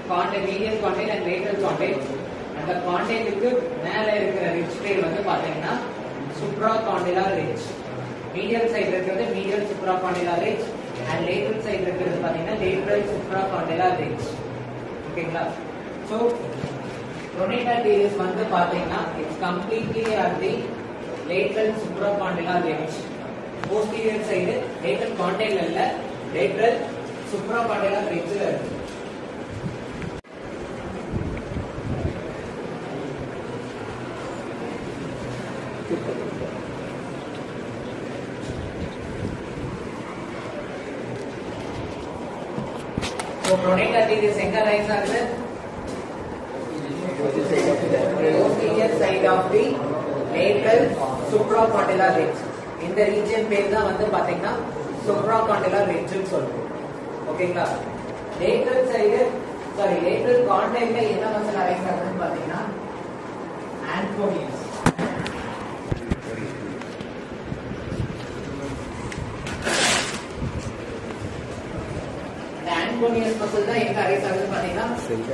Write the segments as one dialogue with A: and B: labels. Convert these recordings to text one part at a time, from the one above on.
A: medial condyle and lateral condyle. அந்த காண்டைலுக்கு மேல இருக்கிற ரிட்ஜ் பேர் வந்து பாத்தீங்கன்னா supracondylar ridge. மீடியல் சைடு இருக்கிறது medial supracondylar ridge and lateral side இருக்கிறது பாத்தீங்கன்னா lateral supracondylar ridge. ஓகேங்களா? So pronator teres வந்து பாத்தீங்கன்னா it's completely at the lateral supracondylar ridge. Posterior side lateral condyle இல்ல lateral supracondylar ridge ல இருக்கு. So pronator teres எங்க ரைஸ் ஆகுது? Posterior side of the lateral supracondylar ridge. இந்த region பேர் தான் வந்து பாத்தீங்கன்னா supracondylar ridge ன்னு சொல்றோம். ஓகேங்களா? lateral side lateral condyle என்ன மசில் அரைஸ் ஆகுதுன்னு பாத்தீங்கன்னா anconeus. Anconeus muscle தான் எங்க அரைஸ் ஆகுதுன்னு பாத்தீங்கன்னா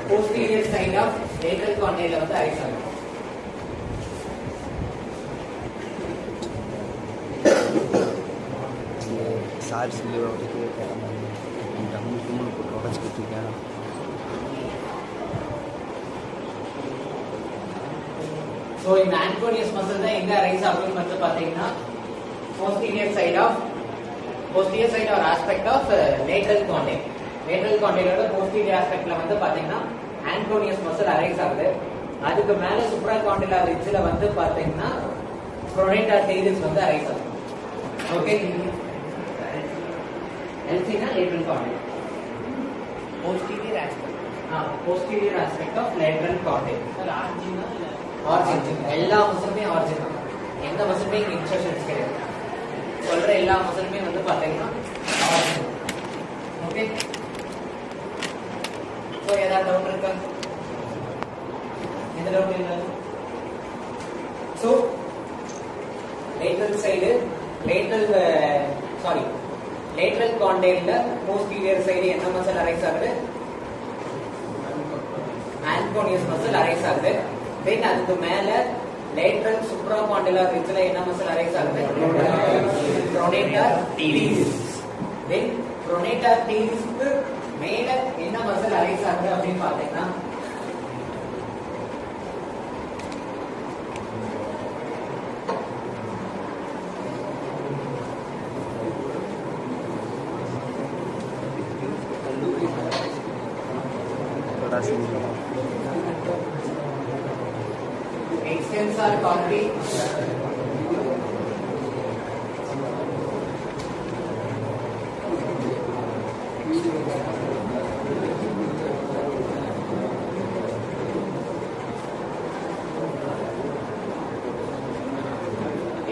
A: posterior side of lateral condyle வந்து அரைஸ் ஆகுது.
B: சார் சொல்லி மூணு போட்டு உடச்சிக்கிட்டு இருக்கேன்.
A: So இந்த anconeus muscle தான் எங்க அரைஸ் ஆகுதுன்னு வந்து பாத்தீங்கன்னா posterior side or aspect of lateral condyle. lateral condyle ஓட posterior aspectல வந்து பாத்தீங்கன்னா anconeus muscle அரைஸ் ஆகுது. அதுக்கு மேல supracondylar ridgeல வந்து பாத்தீங்கன்னா pronator teres வந்து அரைஸ் ஆகுது. Okay? LCனா lateral condyle. posterior aspect of lateral condyle. origin எல்லா மசிலுமே origin தான். எந்த மசிலுமே இங்க இன்சர்ஷன்ஸ் கிடையாது. சொல்ற எல்லா மசிலுமே வந்து பாத்தீங்கன்னா origin. ஓகே? சோ ஏதாவது டவுட் இருக்கா? எந்த டவுட் இல்ல? So lateral side lateral condyle posterior side என்ன மசில் அரைஸ் ஆகுது? anconeus muscle அரைஸ் ஆகுது. தென் அதுக்கு மேல lateral supracondylar ridgeல என்ன மசில் அரைஸ் ஆகுது? pronator teres. தென் pronator teresக்கு மேல என்ன மசில் அரைஸ் ஆகுது அப்படின்னு பாத்தீங்கன்னா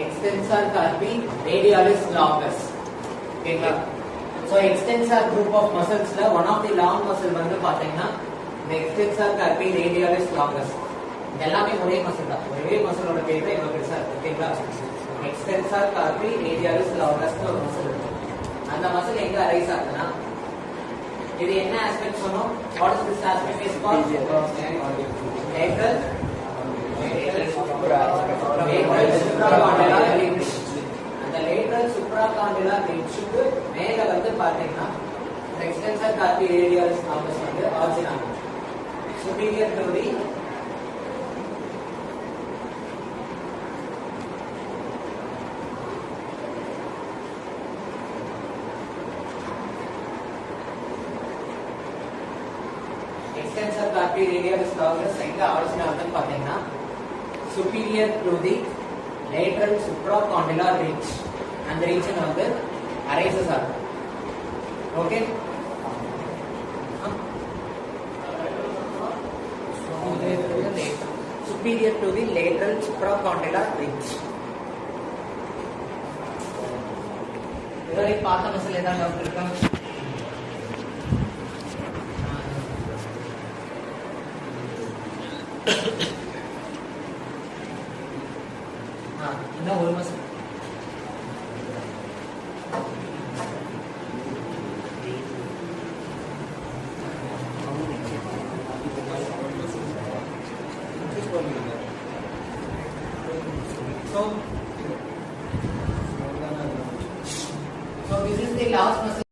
A: extensor carpi, radialis longus. ஓகேங்களா? so extensor group of muscles ல one of the long muscle வந்து பாத்தீங்கன்னா the extensor carpi radialis longus. எல்லாமே ஒரே மசில் தான். ஒரே மசிலோட பேர் தான் இவ்வளவு பெருசா இருக்கு. ஓகேங்களா? extensor carpi radialis longus ஒரு மசில் இருக்கு. அந்த மசில் எங்க அரைஸ் ஆகுதுன்னா இது என்ன ஆஸ்பெக்ட் சொன்னோம்? what is this aspect is called? lateral supracondylar ridge. அந்த lateral supracondylar ridgeக்கு மேல வந்து பாத்தீங்கன்னா extensor carpi radialis longus வந்து origin ஆகுது. superior to the extensor carpi radialis longus எங்க origin ஆகுதுன்னு பாத்தீங்கன்னா superior to the lateral supracondylar ridge. அந்த ரீஜன் வந்து arises ஆகுது. Okay? superior to the lateral supracondylar ridge. இதுவரை பார்த்த மசில் ஏதாவது டவுட் இருக்கா? இன்னும் ஒரு muscle So this is the last muscle.